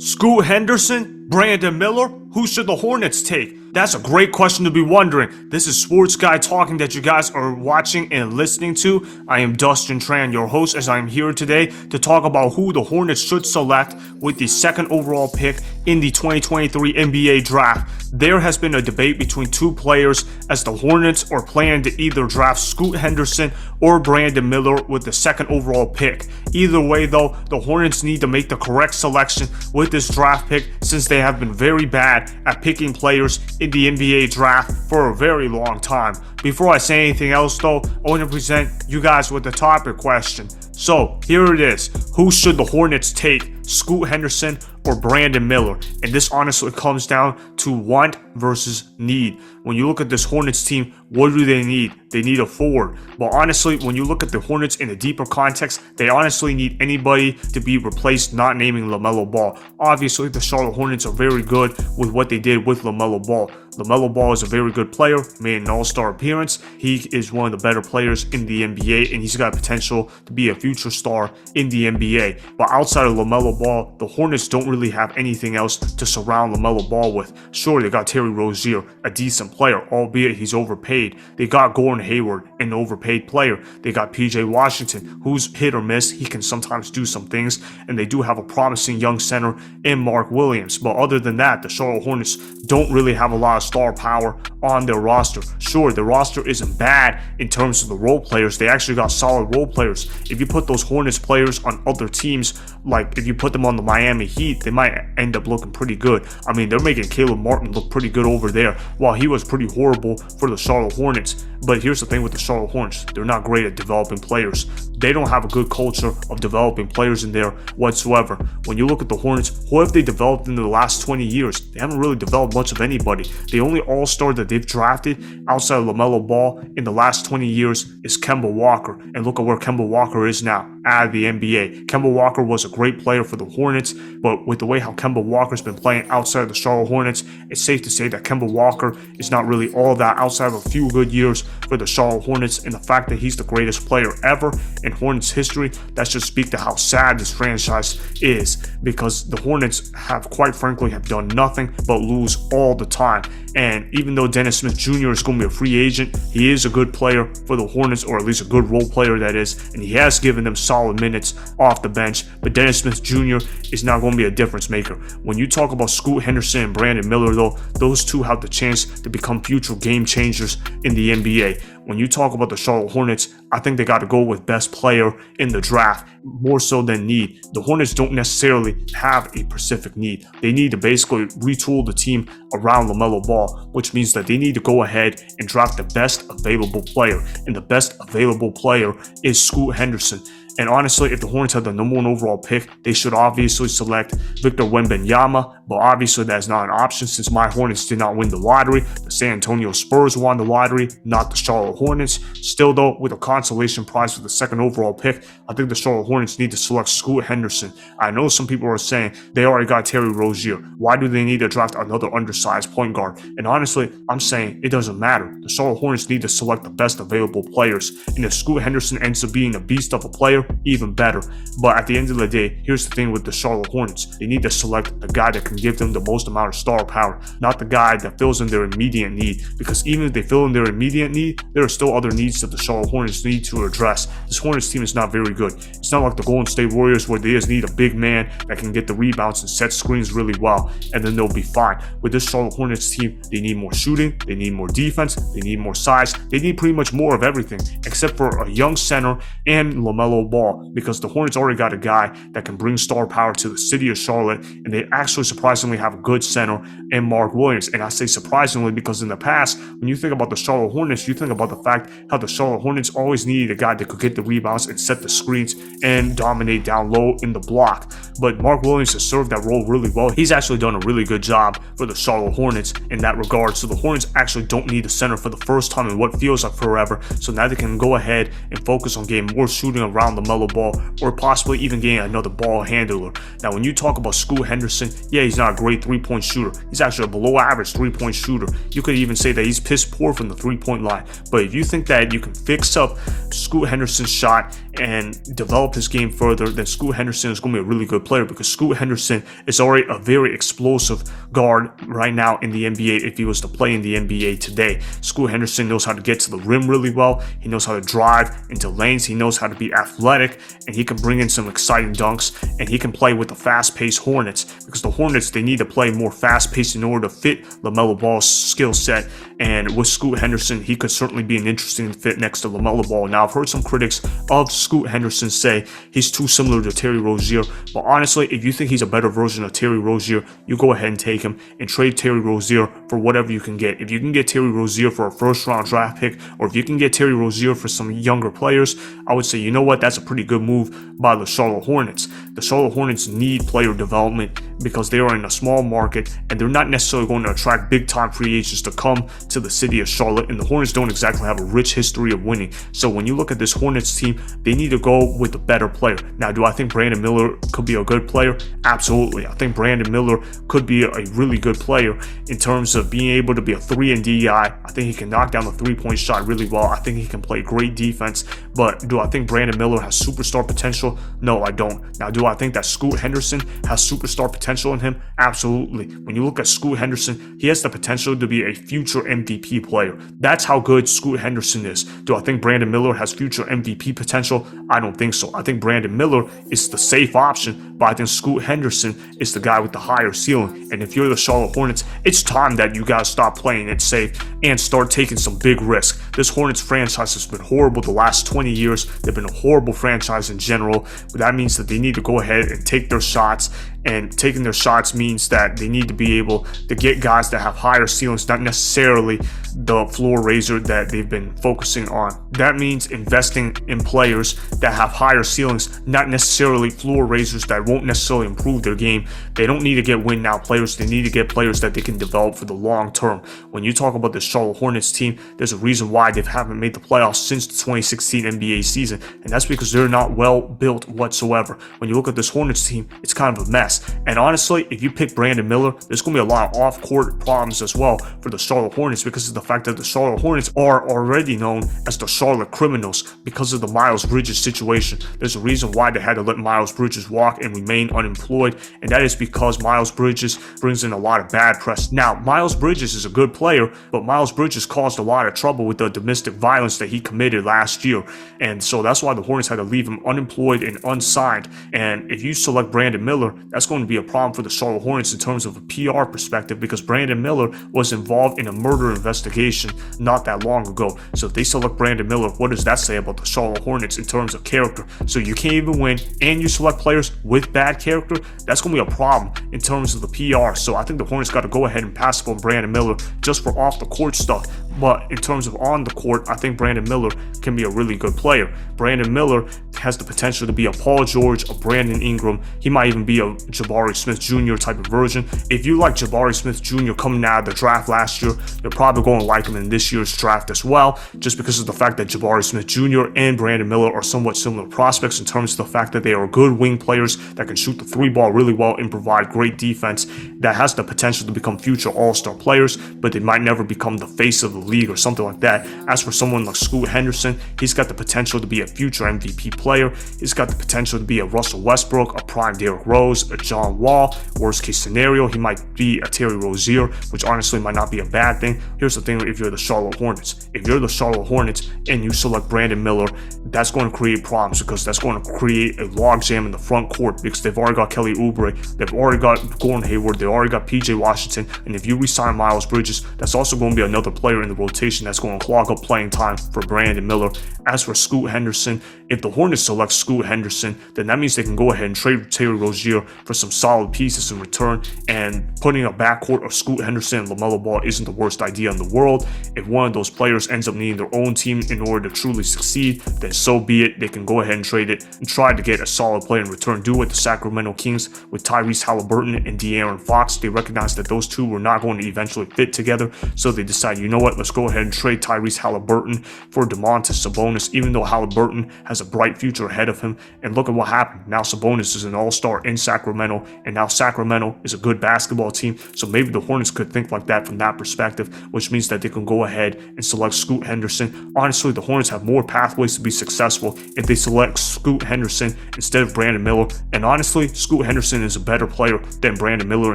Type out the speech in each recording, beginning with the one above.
Scoot Henderson? Brandon Miller? Who should the Hornets take? That's a great question to be wondering. This is Sports Guy Talking that you guys are watching and listening to. I am Dustin Tran, your host, as I am here today to talk about who the Hornets should select with the second overall pick in the 2023 NBA Draft. There has been a debate between two players as the Hornets are planning to either draft Scoot Henderson or Brandon Miller with the second overall pick. Either way though, the Hornets need to make the correct selection with this draft pick since they have been very bad at picking players in the NBA draft for a very long time. Before I say anything else though, I want to present you guys with the topic question. So here it is. Who should the Hornets take? Scoot Henderson or Brandon Miller? And this honestly comes down to want versus need. When you look at this Hornets team, what do they need? They need a forward. But honestly, when you look at the Hornets in a deeper context, they honestly need anybody to be replaced, not naming LaMelo Ball. Obviously, the Charlotte Hornets are very good with what they did with LaMelo Ball. LaMelo Ball is a very good player, made an all-star appearance. He is one of the better players in the NBA, and he's got potential to be a future star in the NBA. But outside of LaMelo Ball, the Hornets don't really have anything else to surround LaMelo Ball with. Sure, they got Terry Rozier, a decent player, albeit he's overpaid. They got Gordon Hayward, an overpaid player. They got PJ Washington, who's hit or miss. He can sometimes do some things, and they do have a promising young center in Mark Williams. But other than that, the Charlotte Hornets don't really have a lot of star power on their roster. Sure, the roster isn't bad in terms of the role players. They actually got solid role players. If you put those Hornets players on other teams, like if you put them on the Miami Heat, they might end up looking pretty good. I mean, they're making Caleb Martin look pretty good over there, while he was pretty horrible for the Charlotte Hornets. But here's the thing with the Charlotte Hornets. They're not great at developing players. They don't have a good culture of developing players in there whatsoever. When you look at the Hornets, who have they developed in the last 20 years? They haven't really developed much of anybody. The only all-star that they've drafted outside of LaMelo Ball in the last 20 years is Kemba Walker. And look at where Kemba Walker is now, out of the NBA. Kemba Walker was a great player for the Hornets, but with the way how Kemba Walker's been playing outside of the Charlotte Hornets, it's safe to say that Kemba Walker is not really all that outside of a few good years for the Charlotte Hornets. And the fact that he's the greatest player ever in Hornets history, that should speak to how sad this franchise is, because the Hornets have, quite frankly, have done nothing but lose all the time. And even though Dennis Smith Jr. is going to be a free agent, he is a good player for the Hornets, or at least a good role player, that is, and he has given them solid minutes off the bench. But Dennis Smith Jr. is not going to be a difference maker. When you talk about Scoot Henderson and Brandon Miller, though, those two have the chance to become future game changers in the NBA. When you talk about the Charlotte Hornets, I think they got to go with best player in the draft, more so than need. The Hornets don't necessarily have a specific need. They need to basically retool the team around LaMelo Ball, which means that they need to go ahead and draft the best available player. And the best available player is Scoot Henderson. And honestly, if the Hornets had the number one overall pick, they should obviously select Victor Wembanyama. But obviously, that's not an option since my Hornets did not win the lottery. The San Antonio Spurs won the lottery, not the Charlotte Hornets. Still, though, with a consolation prize for the second overall pick, I think the Charlotte Hornets need to select Scoot Henderson. I know some people are saying they already got Terry Rozier. Why do they need to draft another undersized point guard? And honestly, I'm saying it doesn't matter. The Charlotte Hornets need to select the best available players. And if Scoot Henderson ends up being a beast of a player, even better. But at the end of the day, here's the thing with the Charlotte Hornets. They need to select the guy that can give them the most amount of star power, not the guy that fills in their immediate need. Because even if they fill in their immediate need, there are still other needs that the Charlotte Hornets need to address. This Hornets team is not very good. It's not like the Golden State Warriors where they just need a big man that can get the rebounds and set screens really well, and then they'll be fine. With this Charlotte Hornets team, they need more shooting, they need more defense, they need more size, they need pretty much more of everything, except for a young center and LaMelo Ball. Because the Hornets already got a guy that can bring star power to the city of Charlotte, and they actually surprisingly have a good center in Mark Williams. And I say surprisingly because in the past, when you think about the Charlotte Hornets, you think about the fact how the Charlotte Hornets always needed a guy that could get the rebounds and set the screens and dominate down low in the block. But Mark Williams has served that role really well. He's actually done a really good job for the Charlotte Hornets in that regard. So the Hornets actually don't need a center for the first time in what feels like forever. So now they can go ahead and focus on getting more shooting around the LaMelo Ball, or possibly even getting another ball handler. Now, when you talk about Scoot Henderson, yeah, he's not a great three-point shooter. He's actually a below-average three-point shooter. You could even say that he's piss poor from the three-point line. But if you think that you can fix up Scoot Henderson's shot and develop his game further, then Scoot Henderson is going to be a really good player, because Scoot Henderson is already a very explosive guard right now in the NBA if he was to play in the NBA today. Scoot Henderson knows how to get to the rim really well. He knows how to drive into lanes. He knows how to be athletic, and he can bring in some exciting dunks, and he can play with the fast-paced Hornets, because the Hornets, they need to play more fast-paced in order to fit LaMelo Ball's skill set. And with Scoot Henderson, he could certainly be an interesting fit next to LaMelo Ball. Now, I've heard some critics of Scoot Henderson say he's too similar to Terry Rozier, but honestly, if you think he's a better version of Terry Rozier, you go ahead and take him and trade Terry Rozier for whatever you can get. If you can get Terry Rozier for a first-round draft pick, or if you can get Terry Rozier for some younger players, I would say, you know what, that's a pretty good move by the Charlotte Hornets. The Charlotte Hornets need player development because they are in a small market, and they're not necessarily going to attract big-time free agents to come to the city of Charlotte, and the Hornets don't exactly have a rich history of winning. So when you look at this Hornets team, they need to go with a better player. Now, do I think Brandon Miller could be a good player? Absolutely. I think Brandon Miller could be a really good player in terms of being able to be a 3-and-D guy. I think he can knock down the three-point shot really well. I think he can play great defense. But do I think Brandon Miller has superstar potential? No, I don't. Now, do I think that Scoot Henderson has superstar potential in him? Absolutely. When you look at Scoot Henderson, he has the potential to be a future MVP player. That's how good Scoot Henderson is. Do I think Brandon Miller has future MVP potential? I don't think so. I think Brandon Miller is the safe option, but I think Scoot Henderson is the guy with the higher ceiling. And if you're the Charlotte Hornets, it's time that you guys stop playing it safe and start taking some big risks. This Hornets franchise has been horrible the last 20 years. They've been a horrible franchise in general, but that means that they need to go ahead and take their shots, and taking their shots means that they need to be able to get guys that have higher ceilings, not necessarily the floor raiser that they've been focusing on. That means investing in players that have higher ceilings, not necessarily floor raisers that won't necessarily improve their game. They don't need to get win now players. They need to get players that they can develop for the long term. When you talk about the Charlotte Hornets team, there's a reason why they haven't made the playoffs since the 2016 NBA season, and that's because they're not well built whatsoever. When you look at this Hornets team, it's kind of a mess. And honestly, if you pick Brandon Miller, there's going to be a lot of off-court problems as well for the Charlotte Hornets, because of the fact that the Charlotte Hornets are already known as the Charlotte Criminals because of the Miles Bridges situation. There's a reason why they had to let Miles Bridges walk and remain unemployed, and that is because Miles Bridges brings in a lot of bad press. Now, Miles Bridges is a good player, but Miles Bridges caused a lot of trouble with the domestic violence that he committed last year, and so that's why the Hornets had to leave him unemployed and unsigned. And if you select Brandon Miller, that's going to be a problem for the Charlotte Hornets in terms of a PR perspective, because Brandon Miller was involved in a murder investigation not that long ago. So if they select Brandon Miller, what does that say about the Charlotte Hornets in terms of character? So you can't even win and you select players with bad character. That's going to be a problem in terms of the PR. So I think the Hornets got to go ahead and pass up on Brandon Miller just for off the court stuff. But in terms of on the court, I think Brandon Miller can be a really good player. Brandon Miller has the potential to be a Paul George, a Brandon Ingram. He might even be a Jabari Smith Jr. type of version. If you like Jabari Smith Jr. coming out of the draft last year, you're probably going to like him in this year's draft as well, just because of the fact that Jabari Smith Jr. and Brandon Miller are somewhat similar prospects in terms of the fact that they are good wing players that can shoot the three ball really well and provide great defense, that has the potential to become future all-star players, but they might never become the face of the league or something like that. As for someone like Scoot Henderson, he's got the potential to be a future MVP player. He's got the potential to be a Russell Westbrook, a prime Derrick Rose, a John Wall. Worst case scenario, he might be a Terry Rozier, which honestly might not be a bad thing. Here's the thing: if you're the Charlotte Hornets, if you're the Charlotte Hornets and you select Brandon Miller, that's going to create problems, because that's going to create a logjam in the front court, because they've already got Kelly Oubre, they've already got Gordon Hayward, they already got PJ Washington, and if you re-sign Miles Bridges, that's also going to be another player in the rotation that's going to clog up playing time for Brandon Miller. As for Scoot Henderson, if the Hornets select Scoot Henderson, then that means they can go ahead and trade Terry Rozier for some solid pieces in return, and putting a backcourt of Scoot Henderson and LaMelo Ball isn't the worst idea in the world. If one of those players ends up needing their own team in order to truly succeed, then so be it. They can go ahead and trade it and try to get a solid player in return. Do what the Sacramento Kings with Tyrese Halliburton and De'Aaron Fox Hawks. They recognized that those two were not going to eventually fit together, so they decided, you know what, let's go ahead and trade Tyrese Halliburton for Domantas Sabonis, even though Halliburton has a bright future ahead of him. And look at what happened. Now Sabonis is an all-star in Sacramento, and now Sacramento is a good basketball team, so maybe the Hornets could think like that from that perspective, which means that they can go ahead and select Scoot Henderson. Honestly, the Hornets have more pathways to be successful if they select Scoot Henderson instead of Brandon Miller. And honestly, Scoot Henderson is a better player than Brandon Miller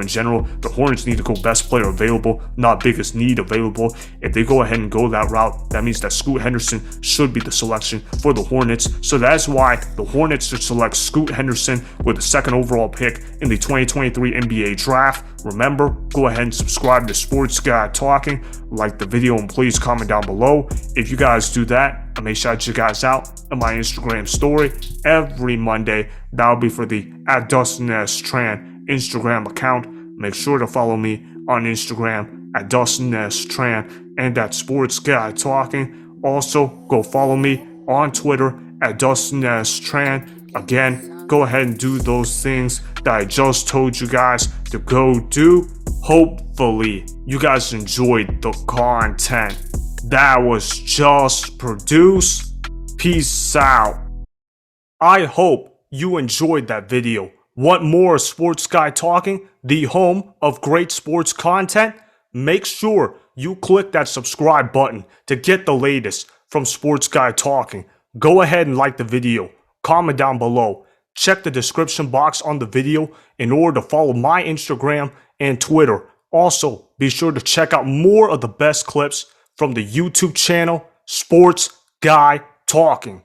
in general. The Hornets need to go best player available, not biggest need available. If they go ahead and go that route, that means that Scoot Henderson should be the selection for the Hornets. So that's why the Hornets should select Scoot Henderson with the second overall pick in the 2023 NBA draft. Remember, go ahead and subscribe to Sports Guy Talking, like the video, and please comment down below. If you guys do that, I'll make sure I check you guys out on my Instagram story every Monday. That'll be for the @DustinTran Instagram account. Make sure to follow me on Instagram @DustinTran and @Sports Guy Talking. Also, go follow me on Twitter @DustinTran. Again, go ahead and do those things that I just told you guys to go do. Hopefully, you guys enjoyed the content that was just produced. Peace out. I hope you enjoyed that video. Want more Sports Guy Talking, the home of great sports content? Make sure you click that subscribe button to get the latest from Sports Guy Talking. Go ahead and like the video. Comment down below. Check the description box on the video in order to follow my Instagram and Twitter. Also, be sure to check out more of the best clips from the YouTube channel, Sports Guy Talking.